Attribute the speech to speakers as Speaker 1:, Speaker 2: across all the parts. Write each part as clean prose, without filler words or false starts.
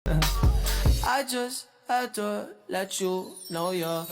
Speaker 1: I just had to let you know you're.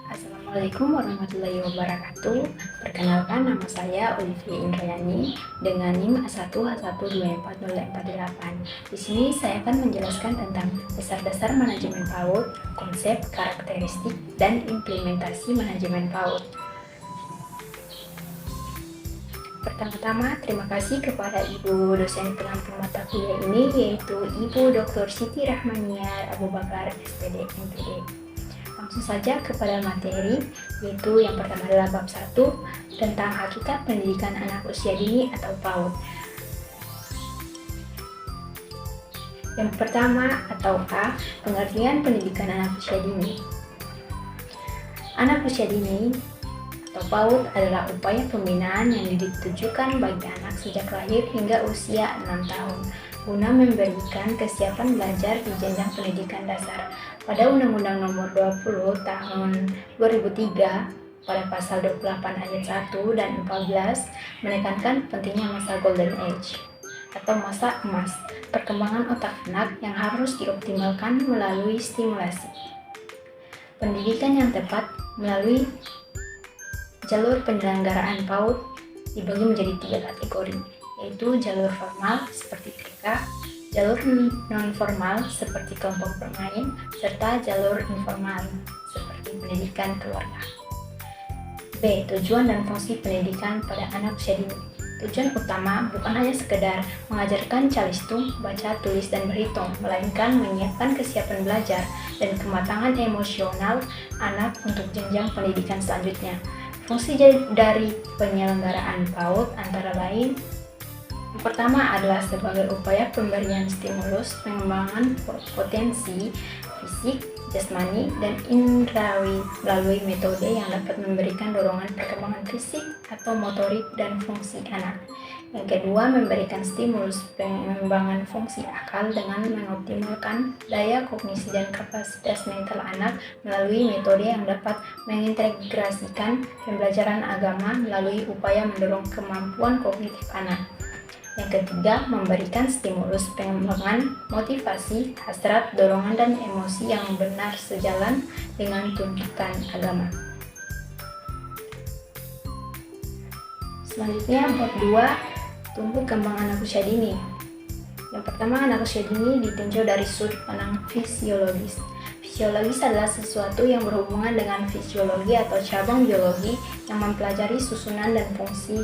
Speaker 2: Assalamualaikum warahmatullahi wabarakatuh. Perkenalkan, nama saya Olivia Indrayani dengan NIM A1H1240448. Di sini saya akan menjelaskan tentang dasar-dasar manajemen PAUD, konsep, karakteristik, dan implementasi manajemen PAUD. Pertama-tama, terima kasih kepada Ibu dosen pengampu mata kuliah ini, yaitu Ibu Dr. Siti Rahmaniar Abu Bakar, SPD, MPD. Langsung saja kepada materi, yaitu yang pertama adalah bab 1 tentang hakikat pendidikan anak usia dini atau PAUD. Yang pertama atau A, pengertian pendidikan anak usia dini. Anak usia dini atau PAUD adalah upaya pembinaan yang ditujukan bagi anak sejak lahir hingga usia 6 tahun guna memberikan kesiapan belajar di jenjang pendidikan dasar. Pada Undang-Undang Nomor 20 Tahun 2003 pada pasal 28 ayat 1 dan 14 menekankan pentingnya masa Golden Age atau masa emas perkembangan otak anak yang harus dioptimalkan melalui stimulasi. Pendidikan yang tepat melalui jalur penyelenggaraan PAUD dibagi menjadi 3 kategori, yaitu jalur formal seperti TK, jalur non-formal seperti kelompok bermain, serta jalur informal seperti pendidikan keluarga. B. Tujuan dan fungsi pendidikan pada anak usia dini. Tujuan utama bukan hanya sekedar mengajarkan calistung, baca, tulis, dan berhitung, melainkan menyiapkan kesiapan belajar dan kematangan emosional anak untuk jenjang pendidikan selanjutnya. Fungsi dari penyelenggaraan PAUD antara lain: yang pertama adalah sebagai upaya pemberian stimulus pengembangan potensi fisik, jasmani, dan indrawi melalui metode yang dapat memberikan dorongan perkembangan fisik atau motorik dan fungsi anak. Yang kedua, memberikan stimulus pengembangan fungsi akal dengan mengoptimalkan daya kognisi dan kapasitas mental anak melalui metode yang dapat mengintegrasikan pembelajaran agama melalui upaya mendorong kemampuan kognitif anak. Yang ketiga, memberikan stimulus pengembangan motivasi, hasrat, dorongan, dan emosi yang benar sejalan dengan tuntutan agama. Selanjutnya, bab 2, tumbuh kembang anak usia dini. Yang pertama, anak usia dini ditinjau dari sudut pandang fisiologis. Fisiologis adalah sesuatu yang berhubungan dengan fisiologi atau cabang biologi yang mempelajari susunan dan fungsi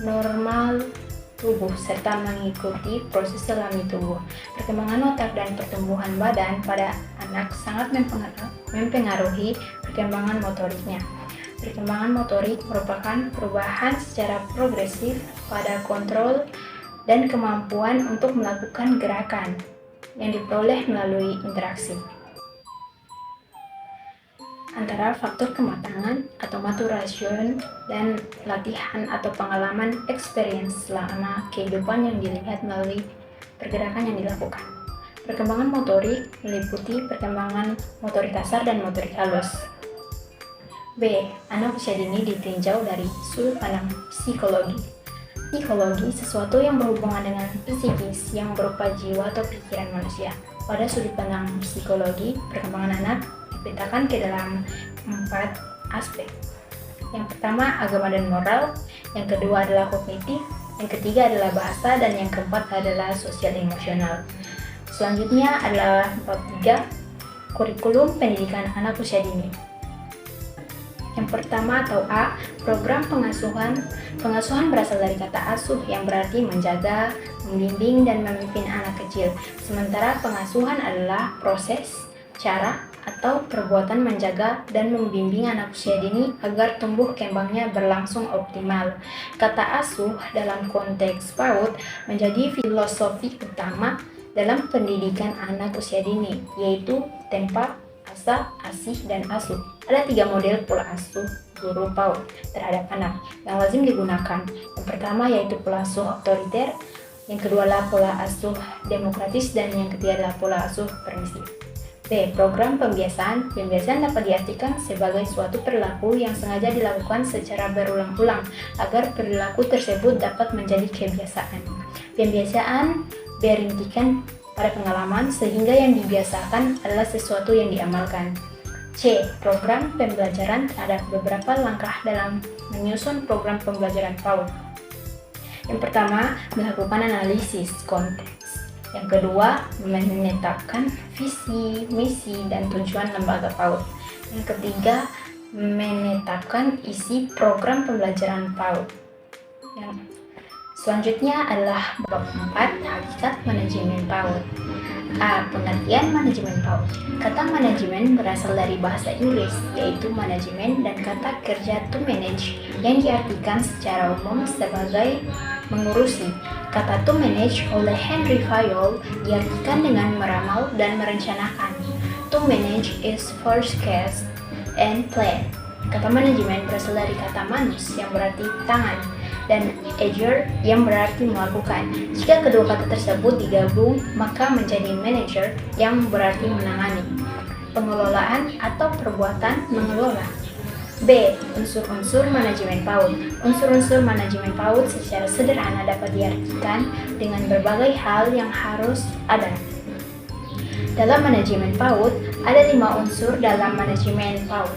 Speaker 2: normal tubuh serta mengikuti proses alami tubuh. Perkembangan otak dan pertumbuhan badan pada anak sangat mempengaruhi perkembangan motoriknya. Perkembangan motorik merupakan perubahan secara progresif pada kontrol dan kemampuan untuk melakukan gerakan yang diperoleh melalui interaksi antara faktor kematangan atau maturation dan latihan atau pengalaman experience selama kehidupan yang dilihat melalui pergerakan yang dilakukan. Perkembangan motorik meliputi perkembangan motorik kasar dan motorik halus. B. Anak usia dini ditinjau dari sudut pandang psikologi. Psikologi sesuatu yang berhubungan dengan psikis yang berupa jiwa atau pikiran manusia. Pada sudut pandang psikologi, perkembangan anak dipetakan ke dalam 4 aspek. Yang pertama, agama dan moral. Yang kedua adalah kognitif. Yang ketiga adalah bahasa. Dan yang keempat adalah sosial emosional. Selanjutnya adalah bab 3, kurikulum pendidikan anak usia dini. Yang pertama atau A, program pengasuhan. Pengasuhan berasal dari kata asuh yang berarti menjaga, membimbing, dan memimpin anak kecil. Sementara pengasuhan adalah proses, cara, atau perbuatan menjaga dan membimbing anak usia dini agar tumbuh kembangnya berlangsung optimal. Kata asuh dalam konteks PAUD menjadi filosofi utama dalam pendidikan anak usia dini, yaitu tempa, asa, asih, dan asuh. Ada 3 model pola asuh guru PAUD terhadap anak yang lazim digunakan. Yang pertama yaitu pola asuh otoriter, yang kedua adalah pola asuh demokratis, dan yang ketiga adalah pola asuh permisif. B. Program pembiasaan. Pembiasaan dapat diartikan sebagai suatu perilaku yang sengaja dilakukan secara berulang-ulang agar perilaku tersebut dapat menjadi kebiasaan. Pembiasaan berintikan pada pengalaman sehingga yang dibiasakan adalah sesuatu yang diamalkan. C. Program pembelajaran terhadap beberapa langkah dalam menyusun program pembelajaran PAUD. Yang pertama, melakukan analisis konteks. Yang kedua, menetapkan visi, misi, dan tujuan lembaga PAUD. Yang ketiga, menetapkan isi program pembelajaran PAUD. Yang selanjutnya adalah bab 4, hakikat manajemen PAUD. A. Pengertian manajemen PAUD. Kata manajemen berasal dari bahasa Inggris, yaitu manajemen, dan kata kerja to manage yang diartikan secara umum sebagai mengurusi. Kata to manage oleh Henry Fayol diartikan dengan meramal dan merencanakan. To manage is forecast and plan. Kata manajemen berasal dari kata manus yang berarti tangan dan agere yang berarti melakukan. Jika kedua kata tersebut digabung, maka menjadi manager yang berarti menangani. Pengelolaan atau perbuatan mengelola. B. Unsur-unsur manajemen PAUD. Unsur-unsur manajemen PAUD secara sederhana dapat diartikan dengan berbagai hal yang harus ada. Dalam manajemen PAUD, ada 5 unsur dalam manajemen PAUD.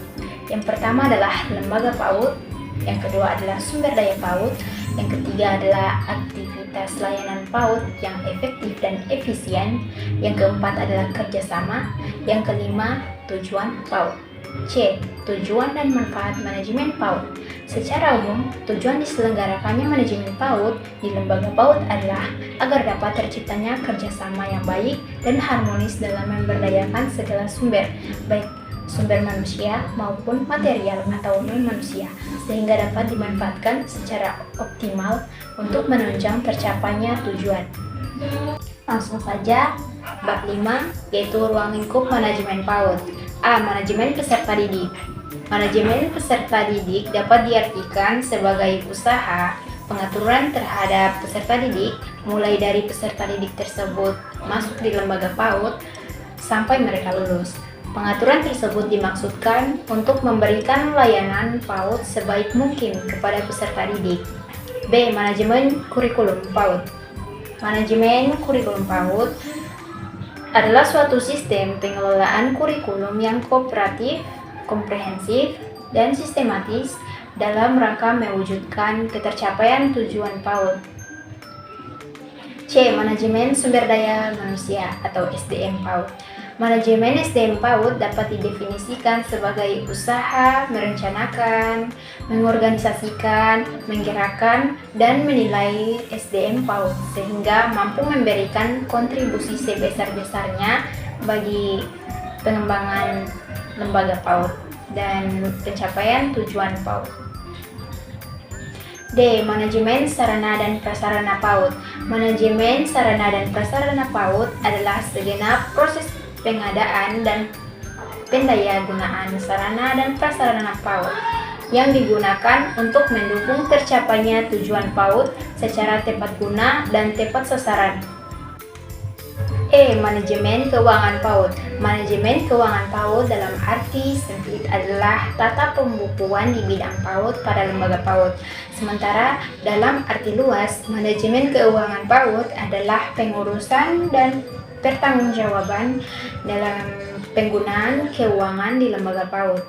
Speaker 2: Yang pertama adalah lembaga PAUD, yang kedua adalah sumber daya PAUD, yang ketiga adalah aktivitas layanan PAUD yang efektif dan efisien, yang keempat adalah kerjasama, yang kelima tujuan PAUD. C. Tujuan dan manfaat manajemen PAUD. Secara umum, tujuan diselenggarakannya manajemen PAUD di lembaga PAUD adalah agar dapat terciptanya kerjasama yang baik dan harmonis dalam memberdayakan segala sumber, baik sumber manusia maupun material atau non-manusia, sehingga dapat dimanfaatkan secara optimal untuk menunjang tercapainya tujuan. Langsung saja, bab 5, yaitu ruang lingkup manajemen PAUD. A. Manajemen peserta didik. Manajemen peserta didik dapat diartikan sebagai usaha pengaturan terhadap peserta didik, mulai dari peserta didik tersebut masuk di lembaga PAUD sampai mereka lulus. Pengaturan tersebut dimaksudkan untuk memberikan layanan PAUD sebaik mungkin kepada peserta didik. B. Manajemen kurikulum PAUD. Manajemen kurikulum PAUD adalah suatu sistem pengelolaan kurikulum yang kooperatif, komprehensif, dan sistematis dalam rangka mewujudkan ketercapaian tujuan PAUD. C. Manajemen sumber daya manusia atau SDM PAUD. Manajemen SDM PAUD dapat didefinisikan sebagai usaha merencanakan, mengorganisasikan, menggerakkan, dan menilai SDM PAUD sehingga mampu memberikan kontribusi sebesar-besarnya bagi pengembangan lembaga PAUD dan pencapaian tujuan PAUD. D. Manajemen sarana dan prasarana PAUD. Manajemen sarana dan prasarana PAUD adalah segenap proses pengadaan dan pendayagunaan sarana dan prasarana PAUD yang digunakan untuk mendukung tercapainya tujuan PAUD secara tepat guna dan tepat sasaran. E. Manajemen keuangan PAUD. Manajemen keuangan PAUD dalam arti sempit adalah tata pembukuan di bidang PAUD pada lembaga PAUD. Sementara dalam arti luas, manajemen keuangan PAUD adalah pengurusan dan pertanggungjawaban dalam penggunaan keuangan di lembaga PAUD.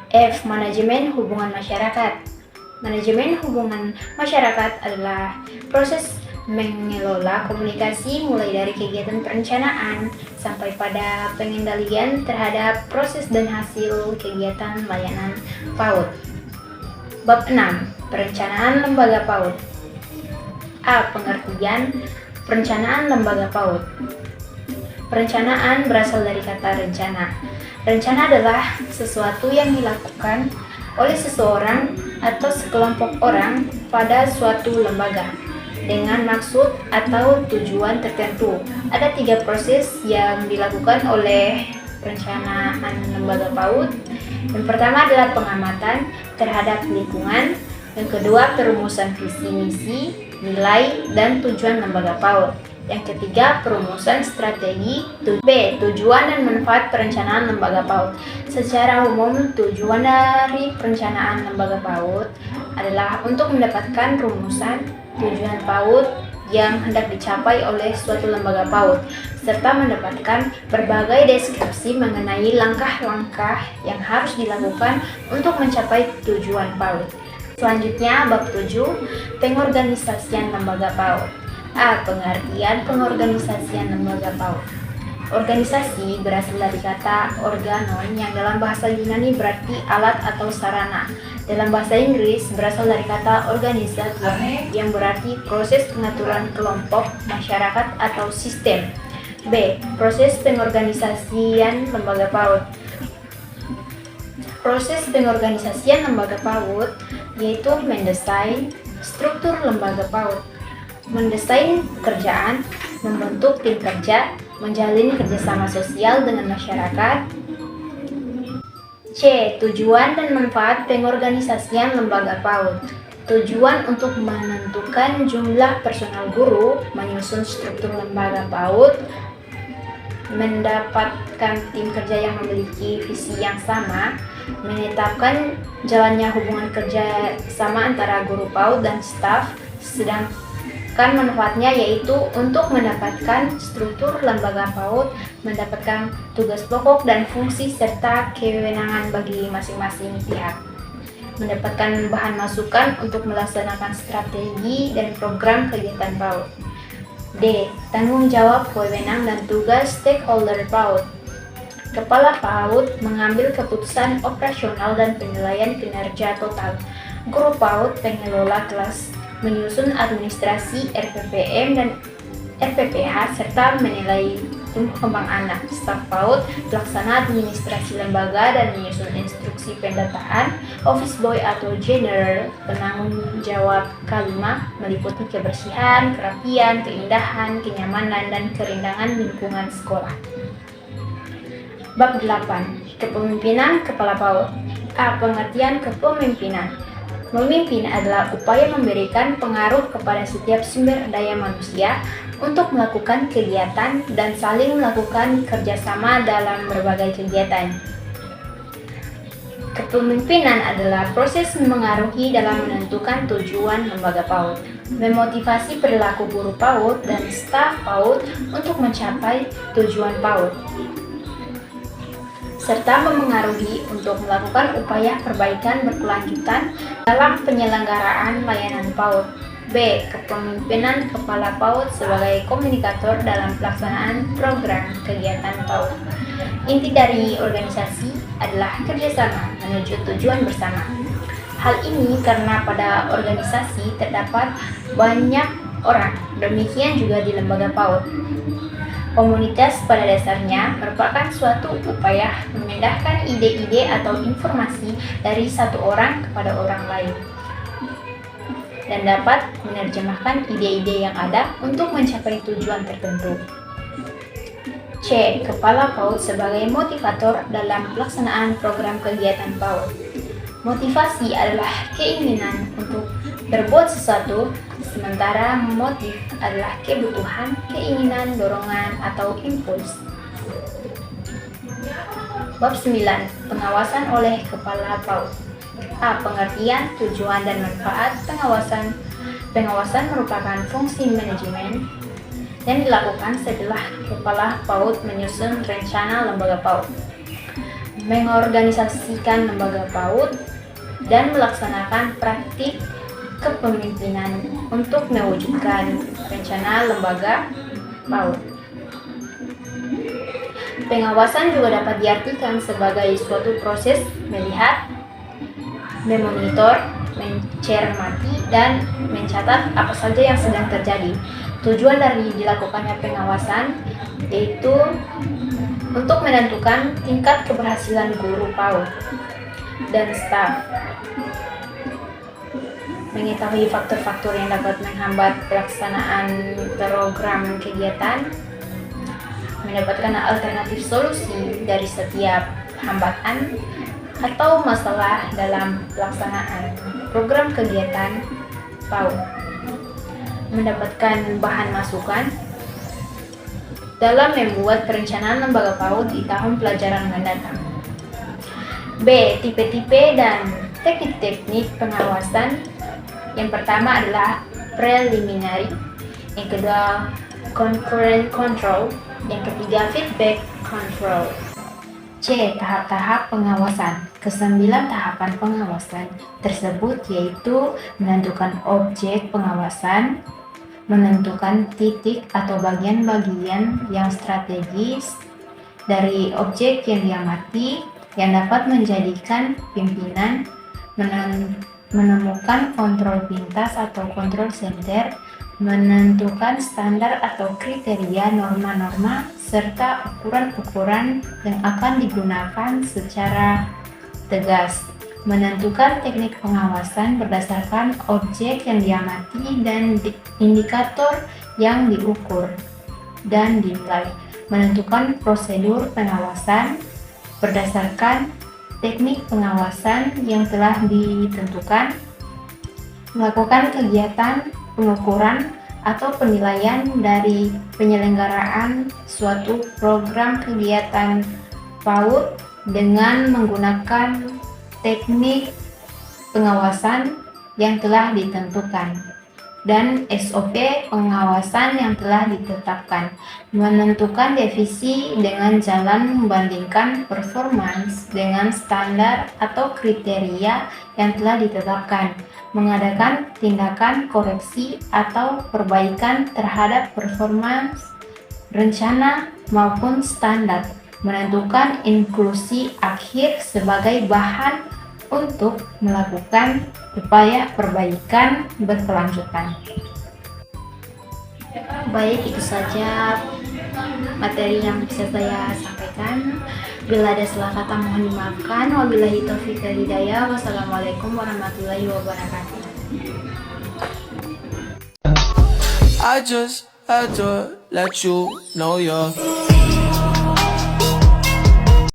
Speaker 2: F. Manajemen hubungan masyarakat. Manajemen hubungan masyarakat adalah proses mengelola komunikasi mulai dari kegiatan perencanaan sampai pada pengendalian terhadap proses dan hasil kegiatan layanan PAUD. Bab 6. Perencanaan lembaga PAUD. A. Pengertian perencanaan lembaga PAUD. Perencanaan berasal dari kata rencana. Rencana adalah sesuatu yang dilakukan oleh seseorang atau sekelompok orang pada suatu lembaga dengan maksud atau tujuan tertentu. Ada 3 proses yang dilakukan oleh perencanaan lembaga PAUD. Yang pertama adalah pengamatan terhadap lingkungan. Yang kedua, perumusan visi misi, nilai, dan tujuan lembaga PAUD. Yang ketiga, perumusan strategi. B. Tujuan dan manfaat perencanaan lembaga PAUD. Secara umum, tujuan dari perencanaan lembaga PAUD adalah untuk mendapatkan rumusan tujuan PAUD yang hendak dicapai oleh suatu lembaga PAUD, serta mendapatkan berbagai deskripsi mengenai langkah-langkah yang harus dilakukan untuk mencapai tujuan PAUD. Selanjutnya, bab 7, pengorganisasian lembaga PAUD. A. Pengertian pengorganisasian lembaga PAUD. Organisasi berasal dari kata organon yang dalam bahasa Yunani berarti alat atau sarana. Dalam bahasa Inggris berasal dari kata organizator yang berarti proses pengaturan kelompok, masyarakat, atau sistem. B. Proses pengorganisasian lembaga PAUD. Proses pengorganisasian lembaga PAUD yaitu mendesain struktur lembaga PAUD, mendesain pekerjaan, membentuk tim kerja, menjalin kerjasama sosial dengan masyarakat. C. Tujuan dan manfaat pengorganisasian lembaga PAUD. Tujuan untuk menentukan jumlah personal guru, menyusun struktur lembaga PAUD, mendapatkan tim kerja yang memiliki visi yang sama, menetapkan jalannya hubungan kerja sama antara guru PAUD dan staf, sedangkan manfaatnya yaitu untuk mendapatkan struktur lembaga PAUD, mendapatkan tugas pokok dan fungsi serta kewenangan bagi masing-masing pihak, mendapatkan bahan masukan untuk melaksanakan strategi dan program kegiatan PAUD. D. Tanggung jawab, wewenang, dan tugas stakeholder PAUD. Kepala PAUD mengambil keputusan operasional dan penilaian kinerja total. Guru PAUD pengelola kelas, menyusun administrasi RPPM dan RPPH serta menilai tumbuh kembang anak. Staf PAUD pelaksana administrasi lembaga dan menyusun instruksi pendataan. Office boy atau janitor penanggung jawab K5 meliputi kebersihan, kerapian, keindahan, kenyamanan, dan kerindangan lingkungan sekolah. Bab 8. Kepemimpinan Kepala PAUD. A. Pengertian kepemimpinan. Memimpin adalah upaya memberikan pengaruh kepada setiap sumber daya manusia untuk melakukan kegiatan dan saling melakukan kerjasama dalam berbagai kegiatan. Kepemimpinan adalah proses mengaruhi dalam menentukan tujuan lembaga PAUD, memotivasi perilaku guru PAUD dan staf PAUD untuk mencapai tujuan PAUD, serta memengaruhi untuk melakukan upaya perbaikan berkelanjutan dalam penyelenggaraan layanan PAUD. B. Kepemimpinan Kepala PAUD sebagai komunikator dalam pelaksanaan program kegiatan PAUD. Inti dari organisasi adalah kerjasama menuju tujuan bersama. Hal ini karena pada organisasi terdapat banyak orang, demikian juga di lembaga PAUD. Komunitas pada dasarnya merupakan suatu upaya memindahkan ide-ide atau informasi dari satu orang kepada orang lain dan dapat menerjemahkan ide-ide yang ada untuk mencapai tujuan tertentu. C. Kepala PAUD sebagai motivator dalam pelaksanaan program kegiatan PAUD. Motivasi adalah keinginan untuk berbuat sesuatu, sementara motif adalah kebutuhan, keinginan, dorongan, atau impuls. Bab 9. Pengawasan oleh Kepala PAUD. A. Pengertian, tujuan, dan manfaat pengawasan. Pengawasan merupakan fungsi manajemen yang dilakukan setelah Kepala PAUD menyusun rencana lembaga PAUD, mengorganisasikan lembaga PAUD, dan melaksanakan praktik kepemimpinan untuk mewujudkan rencana lembaga PAUD. Pengawasan juga dapat diartikan sebagai suatu proses melihat, memonitor, mencermati, dan mencatat apa saja yang sedang terjadi. Tujuan dari dilakukannya pengawasan yaitu untuk menentukan tingkat keberhasilan guru PAUD dan staf, mengetahui faktor-faktor yang dapat menghambat pelaksanaan program kegiatan, mendapatkan alternatif solusi dari setiap hambatan atau masalah dalam pelaksanaan program kegiatan PAUD, mendapatkan bahan masukan dalam membuat perencanaan lembaga PAUD di tahun pelajaran mendatang. B. Tipe-tipe dan teknik-teknik pengawasan. Yang pertama adalah preliminary, yang kedua concurrent control, yang ketiga feedback control. C. Tahap-tahap pengawasan. Kesembilan tahapan pengawasan tersebut yaitu menentukan objek pengawasan, menentukan titik atau bagian-bagian yang strategis dari objek yang diamati yang dapat menjadikan pimpinan, menemukan kontrol pintas atau kontrol center, menentukan standar atau kriteria norma-norma serta ukuran-ukuran yang akan digunakan secara tegas, menentukan teknik pengawasan berdasarkan objek yang diamati dan indikator yang diukur dan dinilai, menentukan prosedur pengawasan berdasarkan teknik pengawasan yang telah ditentukan, melakukan kegiatan pengukuran atau penilaian dari penyelenggaraan suatu program kegiatan PAUD dengan menggunakan teknik pengawasan yang telah ditentukan dan SOP pengawasan yang telah ditetapkan, menentukan devisi dengan jalan membandingkan performance dengan standar atau kriteria yang telah ditetapkan, mengadakan tindakan koreksi atau perbaikan terhadap performance, rencana maupun standar, menentukan inklusi akhir sebagai bahan untuk melakukan upaya perbaikan berkelanjutan. Baik, itu saja materi yang bisa saya sampaikan. Bila ada salah kata mohon dimaafkan. Wabillahi taufiq wal hidayah. Wassalamualaikum warahmatullahi wabarakatuh.
Speaker 1: I just had to let you know you're